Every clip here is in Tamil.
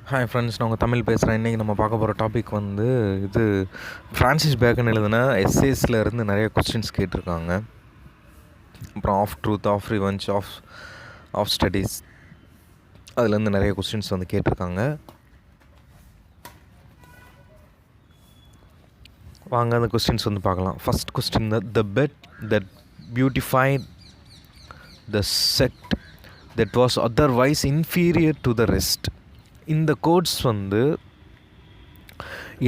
ஹாய் ஃப்ரெண்ட்ஸ், நான் உங்கள் தமிழ் பேசுகிறேன். இன்றைக்கி நம்ம பார்க்க போகிற டாபிக் வந்து இது ஃப்ரான்சிஸ் பேக்கன் எழுதின எஸ்ஏஸில் இருந்து நிறைய கொஸ்டின்ஸ் கேட்டிருக்காங்க. அப்புறம் of truth, of revenge, of studies, அதுலேருந்து நிறைய கொஸ்டின்ஸ் வந்து கேட்டிருக்காங்க. வாங்க அந்த கொஸ்டின்ஸ் வந்து பார்க்கலாம். First question, the bed that beautified the sect that was otherwise inferior to the rest. இந்த கோட்ஸ் வந்து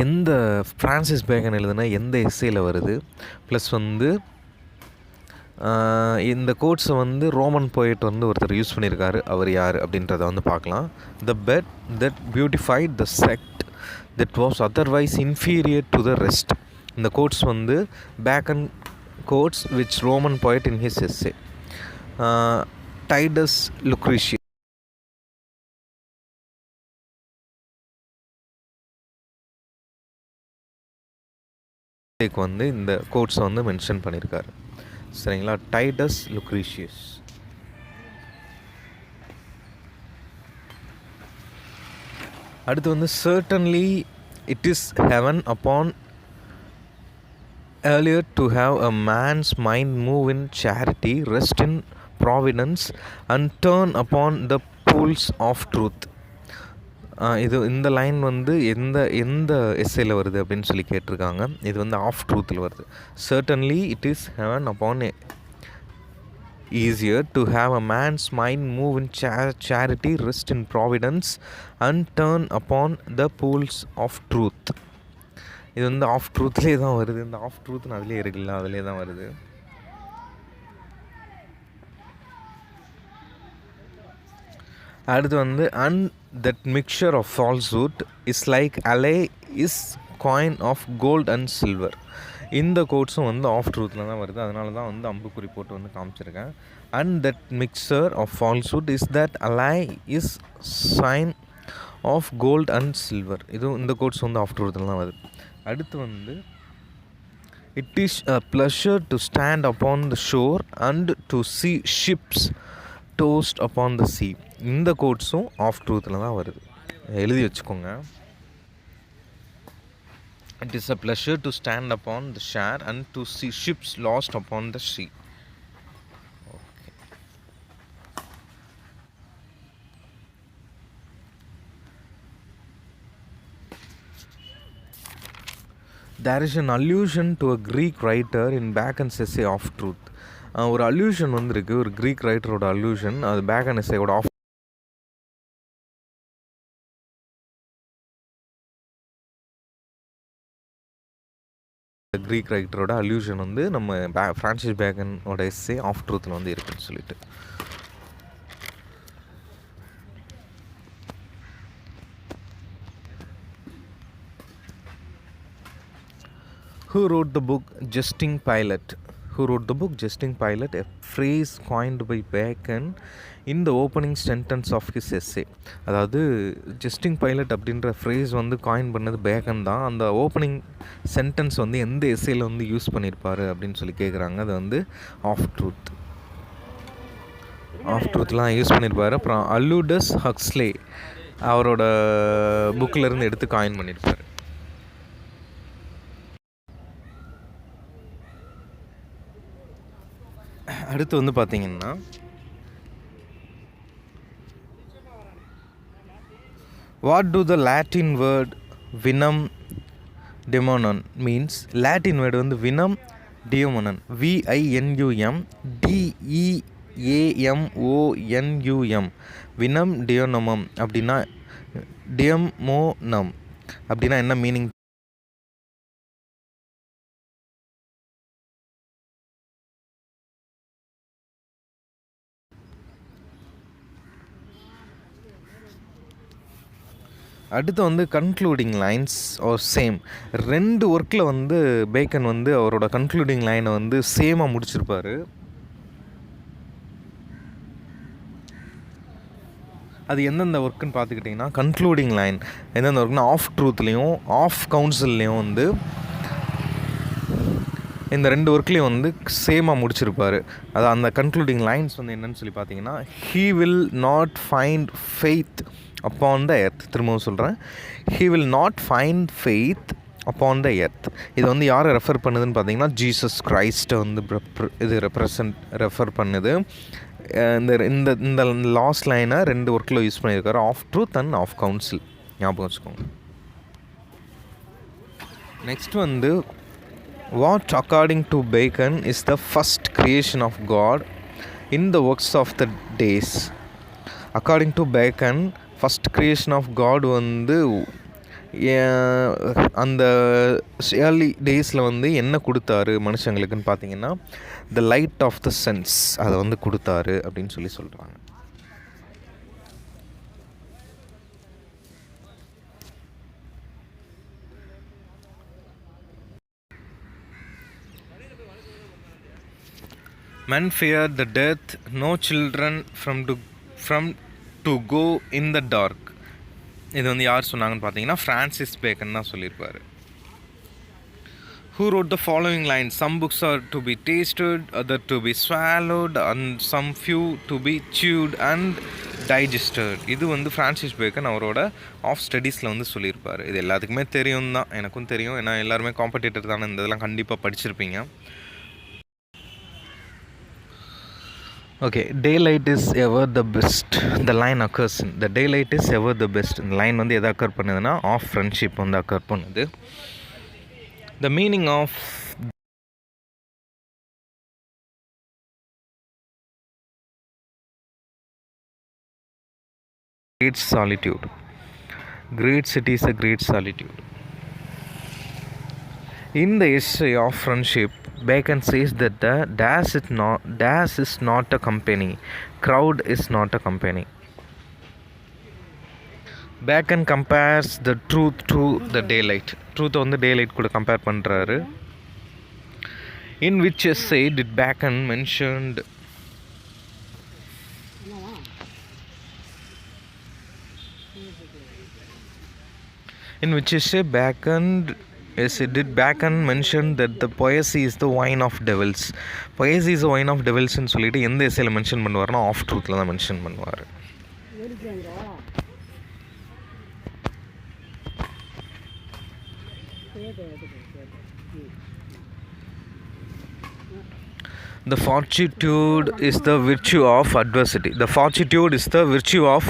எந்த ஃப்ரான்சிஸ் பேக்கன் எழுதுனா எந்த எஸ்ஸேயில் வருது, ப்ளஸ் வந்து இந்த கோட்ஸை வந்து ரோமன் போயட் வந்து ஒருத்தர் யூஸ் பண்ணியிருக்காரு. அவர் யார் அப்படின்றத வந்து பார்க்கலாம். The bed that beautified the sect that was otherwise inferior to the rest. இந்த கோட்ஸ் வந்து Bacon quotes which Roman poet in his essay. Titus Lucretius வந்து இந்த கோட்ஸை வந்து மென்ஷன் பண்ணியிருக்காரு. சரிங்களா? டைடஸ் லுக்ரீஷியஸ். அடுத்து வந்து certainly it is heaven upon earlier to have a man's mind move in charity, rest in providence and turn upon the pools of truth. இது இந்த லைன் வந்து எந்த எஸ்ஸேயில் வருது அப்படின்னு சொல்லி கேட்டிருக்காங்க. இது வந்து ஆஃப் ட்ரூத்தில் வருது. Certainly it is heaven upon easier to have a man's mind move in charity, rest in providence and turn upon the poles of truth. இது வந்து ஆஃப் ட்ரூத்லேயே தான் வருது. இந்த ஆஃப் ட்ரூத்னு அதிலே இருக்குல்ல, அதிலே தான் வருது. அடுத்து வந்து and that mixture of falsehood is like alloy is coin of gold and silver. இந்த கோட்ஸும் வந்து ஆஃப் ட்ரூத்தில் தான் வருது. அதனால தான் வந்து அம்புக்குறி போட்டு வந்து காமிச்சிருக்கேன். And that mixture of falsehood is that alloy is sign of gold and silver. இதுவும் இந்த கோட்ஸ் வந்து ஆஃப் ட்ரூத்தில் தான் வருது. அடுத்து வந்து it is a pleasure to stand upon the sure and to see ships toast upon the sea. இந்த கோட்ஸும் ஆஃப் ட்ரூத்தில் தான் வருது. எழுதி வச்சுக்கோங்க. It is a pleasure to stand upon the share and to see ships lost upon the sea. Okay. There is an allusion to a Greek writer in Bacon's essay of truth. ஒரு அல்யூஷன் வந்துருக்கு, ஒரு க்ரீக் ரைட்டரோட அல்யூஷன். அது பேக்கன் எஸ்ஸேயோட ஆஃப் க்ரீக் ரைட்டரோட அல்யூஷன் வந்து நம்ம ஃப்ரான்சிஸ் பேக்கனோட எஸ்ஸே ஆஃப் ட்ரூத்தில் வந்து இருக்குன்னு சொல்லிட்டு. Who wrote the book Jesting Pilate? Who wrote the book Jesting Pilate? A phrase coined by Bacon in the opening sentence of his essay. அதாவது ஜெஸ்டிங் பைலட் அப்படின்ற ஃப்ரேஸ் வந்து காயின் பண்ணது பேக்கன் தான். அந்த ஓப்பனிங் சென்டென்ஸ் வந்து எந்த எஸ்ஸேயில் வந்து யூஸ் பண்ணியிருப்பார் அப்படின்னு சொல்லி கேட்குறாங்க. அது வந்து ஆஃப் ட்ரூத்லாம் யூஸ் பண்ணியிருப்பார். அப்புறம் அல்லூடஸ் ஹக்ஸ்லே அவரோட புக்கிலேருந்து எடுத்து காயின் பண்ணியிருப்பார். அடுத்து வந்து பார்த்தீங்கன்னா what do the Latin word vinum daemonum means? Latin word வந்து வினம் டியோமனன், VINUM DEAMONUM, வினம் டியோனமம் அப்படின்னா டியமோனம் அப்படின்னா என்ன மீனிங்? அடுத்து வந்து கன்க்ளூடிங் லைன்ஸ் ஆர் சேம். 2 ஒர்க்கில் வந்து பேக்கன் வந்து அவரோட கன்க்ளூடிங் லைனை வந்து சேமாக முடிச்சிருப்பார். அது எந்தெந்த ஒர்க்குன்னு பார்த்துக்கிட்டிங்கன்னா, கன்க்ளூடிங் லைன் எந்தெந்த ஒர்க்குன்னா ஆஃப் ட்ரூத்லேயும் ஆஃப் கவுன்சில்லையும் வந்து இந்த 2 ஒர்க்லேயும் வந்து சேமாக முடிச்சிருப்பார். அது அந்த கன்க்ளூடிங் லைன்ஸ் வந்து என்னன்னு சொல்லி பார்த்தீங்கன்னா, he will not find faith upon the earth. திரும்பவும் சொல்கிறேன், he will not find faith upon the earth. இது வந்து யாரை ரெஃபர் பண்ணுதுன்னு பார்த்தீங்கன்னா ஜீசஸ் கிரைஸ்ட்டை வந்து இது ரெஃபர் பண்ணுது. இந்த இந்த இந்த லாஸ்ட் லைனை 2 ஒர்க்கில் யூஸ் பண்ணியிருக்காரு, of truth and of council. ஞாபகம் வச்சுக்கோங்க. நெக்ஸ்ட் வந்து what according to Bacon is the first creation of God in the works of the days. According to Bacon first creation of God வந்து அந்த ஏர்லி டேஸில் வந்து என்ன கொடுத்தாரு மனுஷங்களுக்குன்னு பார்த்தீங்கன்னா the light of the sense அதை வந்து கொடுத்தாரு அப்படின்னு சொல்கிறாங்க. Men feared the death, no children from to go in the dark. இது வந்து யார் சொன்னாங்கன்னு பார்த்தீங்கன்னா ஃப்ரான்சிஸ் பேக்கன் தான் சொல்லியிருப்பார். Who wrote the following lines? Some books are to be tasted, other to be swallowed, and some few to be chewed and digested. இது வந்து ஃப்ரான்சிஸ் பேக்கன் அவரோட ஆஃப் ஸ்டடீஸில் வந்து சொல்லியிருப்பார். இது எல்லாத்துக்குமே தெரியும் தான், எனக்கும் தெரியும், ஏன்னா எல்லாருமே காம்படிட்டர் தானே, இந்த இதெல்லாம் கண்டிப்பாக படிச்சிருப்பீங்க. Okay, daylight is ever the best. The line occurs in the daylight is ever the best. இந்த லைன் வந்து எதை அக்கர் பண்ணுதுன்னா ஆஃப் ஃப்ரெண்ட்ஷிப் வந்து அக்கர் பண்ணுது. The meaning of great solitude. Great city is a great solitude. In the essay of friendship, Bacon says that the dash is not a company, crowd is not a company. Bacon compares the truth to the daylight. Truth on the daylight கூட compare பண்ணுறாரு. In which essay did Bacon mentioned did Bacon mention that the poesy is the wine of devils? Poesy is the wine of devils ன்னு சொல்லிட்டு எந்த எஸ்ஸேல மென்ஷன் பண்ணுவார்னா ஆஃப் ட்ரூத்தில் தான் மென்ஷன் பண்ணுவார். The fortitude is the virtue of adversity. The fortitude is the virtue of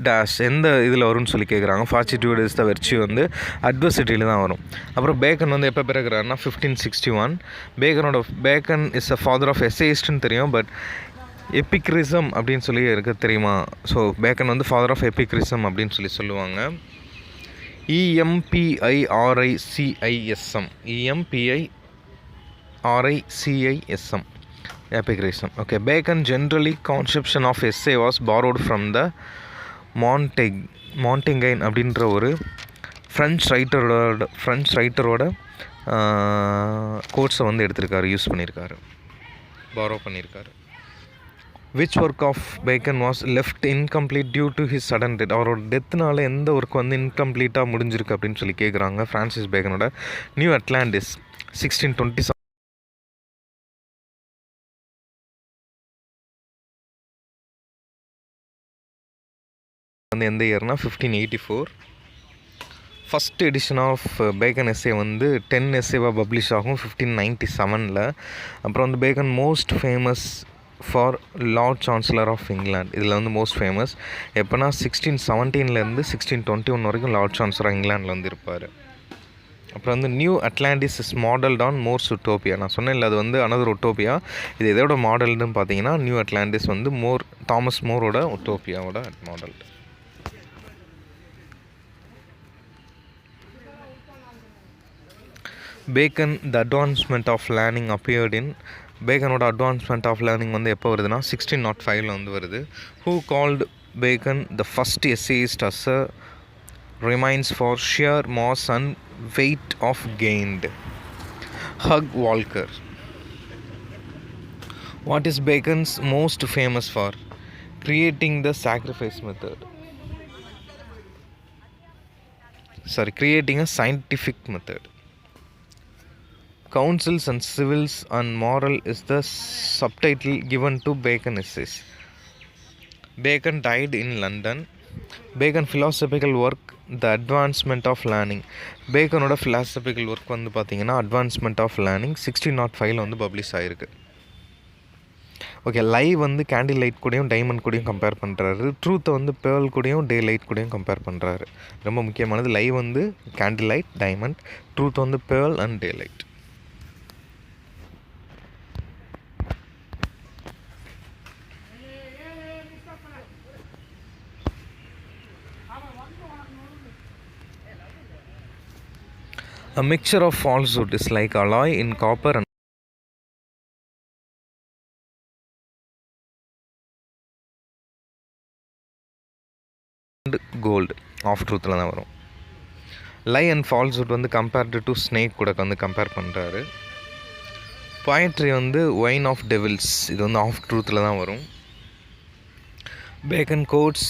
dash. எந்த இதில் வரும்னு சொல்லி கேட்குறாங்க. fortitude is the virtue வந்து அட்வர்சிட்டியில் தான் வரும். அப்புறம் பேக்கன் வந்து எப்போ பிறகுறாருன்னா 1561. Bacon is a father of எஸ்ஏஸ்ட்னு தெரியும், பட் எபிக்ரிசம் அப்படின்னு சொல்லி இருக்க தெரியுமா? ஸோ பேக்கன் வந்து ஃபாதர் ஆஃப் எபிக்ரிசம் அப்படின்னு சொல்லுவாங்க. EMPIRICISM. EMPIRICISM. Epicrism. Okay, Bacon generally conception of essay was borrowed from the Montaigne அப்படின்ற ஒரு ஃப்ரெஞ்ச் ரைட்டரோட கோட்ஸை வந்து எடுத்திருக்காரு, யூஸ் பண்ணியிருக்காரு, பாரோ பண்ணியிருக்காரு. Which work of Bacon was left incomplete due to his sudden death? அவரோட டெத்துனால எந்த ஒர்க் வந்து இன்கம்ப்ளீட்டாக முடிஞ்சிருக்கு அப்படின்னு சொல்லி கேட்குறாங்க. ஃப்ரான்சிஸ் பேக்கனோட நியூ அட்லாண்டிஸ் 1627 வந்து எந்த இயர்னா 1584. First edition of Bacon essay வந்து 10 எஸ்ஸேவாக பப்ளிஷ் ஆகும் 1597. அப்புறம் வந்து Bacon most famous for lord chancellor of இங்கிலாந்து. இதில் வந்து மோஸ்ட் ஃபேமஸ் எப்போனா 1617 1621 வரைக்கும் லார்ட் சான்சலர் இங்கிலாண்டில் வந்து இருப்பார். அப்புறம் வந்து New Atlantis is modelled on More's Utopia. நான் சொன்னேன் இல்லை, அது வந்து அனதர் உட்டோப்பியா. இது எதோட மாடல்னு பார்த்தீங்கன்னா நியூ அட்லாண்டிஸ் வந்து தாமஸ் மோரோட உட்டோப்பியாவோட மாடல். Bacon the advancement of learning appeared in. பேக்கனோட அட்வான்ஸ்மெண்ட் ஆஃப் லேர்னிங் வந்து எப்போ வருதுன்னா 1605 வந்து வருது. Who called Bacon the first essayist as a remains for sheer mass and weight of gained? Hugh Walker. What is Bacon's most famous for? Creating the sacrifice method. creating a scientific method. Counsels and Civils and Moral is the subtitle given to Bacon essays. Bacon died in London. Bacon philosophical work the advancement of learning. பேக்கனோட ஃபிலாசபிக்கல் ஒர்க் வந்து பார்த்திங்கன்னா அட்வான்ஸ்மெண்ட் ஆஃப் லேர்னிங் 1605 வந்து பப்ளிஷ் ஆகிருக்கு. ஓகே, லைவ் வந்து கேண்டில் லைட் கூடயும் டைமண்ட் கூடயும் கம்பேர் பண்ணுறாரு. ட்ரூத்தை வந்து பேர்ல் கூடயும் டே லைட் கூடயும் கம்பேர் பண்ணுறாரு. ரொம்ப முக்கியமானது, லைவ் வந்து கேண்டில் லைட் டைமண்ட், ட்ரூத் வந்து pearl and day light. A mixture of falsehood is like alloy in copper and gold. Of ட்ரூத்தில் தான் வரும். லை அண்ட் ஃபால்ஸ்ஹுட் வந்து கம்பேர்டு டு ஸ்னேக் கூட வந்து கம்பேர் பண்ணுறாரு. போயட்ரி வந்து ஒயின் ஆஃப் டெவில்ஸ், இது வந்து ஆஃப் ட்ரூத்தில் தான் வரும். பேக்கன் கோட்ஸ்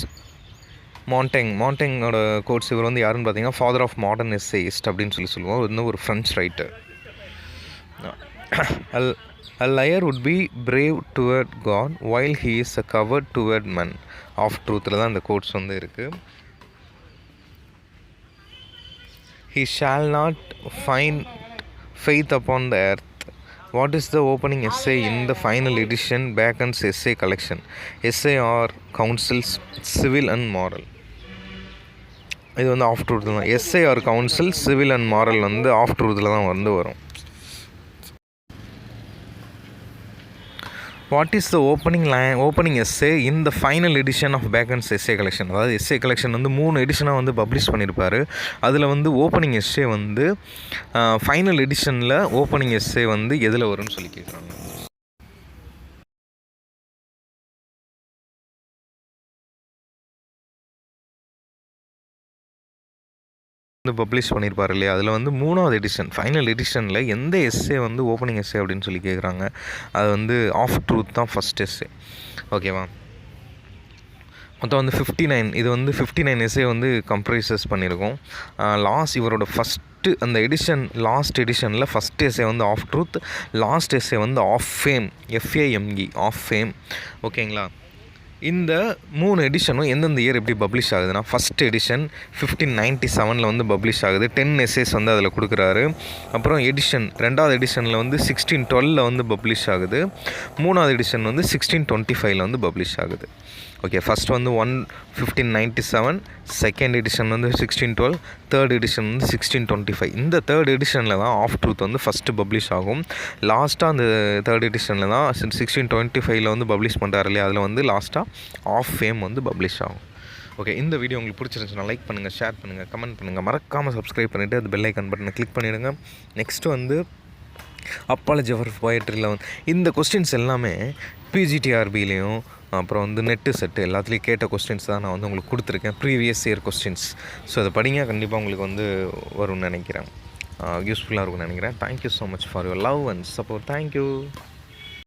மாண்டேங்கோட கோட்ஸ். இவர் வந்து யாருன்னு பார்த்தீங்கன்னா ஃபாதர் ஆஃப் மாடர்ன் எஸ்ஸேயிஸ்ட் அப்படின்னு சொல்லுவோம். இது வந்து ஒரு French writer. A liar would be brave toward God while he is a coward toward men. Of ட்ரூத்தில் தான் இந்த கோட்ஸ் வந்து இருக்குது. He shall not find faith upon the earth. What is the opening essay in the final edition Bacon's essay collection? Essay or counsels, civil and moral. இது வந்து ஆஃப் ட்ரூத்தில் தான். Essay or council, civil and moral வந்து ஆஃப் ட்ரூத்தில் தான் வந்து வரும். What is the opening essay in the final edition of Bacon's essay collection. அதாவது எஸ்ஸே கலெக்ஷன் வந்து 3 எடிஷனாக வந்து பப்ளிஷ் பண்ணியிருப்பார். அதில் வந்து ஓப்பனிங் எஸ்ஸே வந்து ஃபைனல் எடிஷனில் ஓப்பனிங் எஸ்ஸே வந்து எதில் வரும்னு சொல்லி கேட்குறாங்க. வந்து பப்ளிஷ் பண்ணியிருப்பார் இல்லையா, அதில் வந்து 3வது எடிஷன் ஃபைனல் எடிஷனில் எந்த எஸ்ஸே வந்து ஓப்பனிங் எஸ்ஸே அப்படின்னு சொல்லி கேட்குறாங்க. அது வந்து ஆஃப் ட்ரூத் தான் ஃபஸ்ட் எஸ்ஸே. ஓகேவா, மொத்தம் வந்து 59. இது வந்து 59 எஸ்ஸே வந்து கம்ப்ரைசஸ் பண்ணியிருக்கோம். இவரோட ஃபஸ்ட்டு அந்த லாஸ்ட் எடிஷனில் ஃபஸ்ட் எஸ்ஸே வந்து ஆஃப் ட்ரூத், லாஸ்ட் எஸ்ஸே வந்து of fame, FAME, of fame. ஓகேங்களா, இந்த 3 எடிஷனும் எந்தெந்த இயர் எப்படி பப்ளிஷ் ஆகுதுன்னா, ஃபஸ்ட் எடிஷன் 1597 வந்து பப்ளிஷ் ஆகுது. 10 எஸ்ஸேஸ் வந்து அதில் கொடுக்குறாரு. அப்புறம் 2வது எடிஷனில் வந்து 1612 வந்து பப்ளிஷ் ஆகுது. 3வது எடிஷன் வந்து 1625 வந்து பப்ளிஷ் ஆகுது. ஓகே, ஃபஸ்ட் வந்து 1597, செகண்ட் எடிஷன் வந்து 1612, தேர்ட் எடிஷன் வந்து 1625. இந்த தேர்ட் எடிஷனில் தான் ஆஃப் ட்ரூத் வந்து ஃபஸ்ட்டு பப்ளிஷ் ஆகும். லாஸ்ட்டாக அந்த தேர்ட் எடிஷனில் தான் 1625 வந்து பப்ளிஷ் பண்ணுறாரு இல்லையா, அதில் வந்து லாஸ்ட்டாக ஆஃப் ஃபேம் வந்து பப்ளிஷ் ஆகும். ஓகே, இந்த வீடியோ உங்களுக்கு பிடிச்சிருந்துச்சுன்னா லைக் பண்ணுங்கள், ஷேர் பண்ணுங்கள், கமெண்ட் பண்ணுங்கள், மறக்காமல் சப்ஸ்கிரைப் பண்ணிவிட்டு அது பெல் ஐக்கான் பட்டனை கிளிக் பண்ணிவிடுங்க. நெக்ஸ்ட்டு வந்து அப்பாலஜி ஃபார் போயட்ரியில் வந்து இந்த கொஸ்டின்ஸ் எல்லாமே PGTRBலேயும் அப்புறம் வந்து நெட்டு செட்டு எல்லாத்துலேயும் கேட்ட கொஸ்டின்ஸ் தான் நான் வந்து உங்களுக்கு கொடுத்துருக்கேன், ப்ரீவியஸ் இயர் கொஸ்டின்ஸ். ஸோ அதை படிங்க, கண்டிப்பாக உங்களுக்கு வந்து வரும்னு நினைக்கிறேன், யூஸ்ஃபுல்லாக இருக்கும்னு நினைக்கிறேன். Thank you so much for your love and support. Thank you.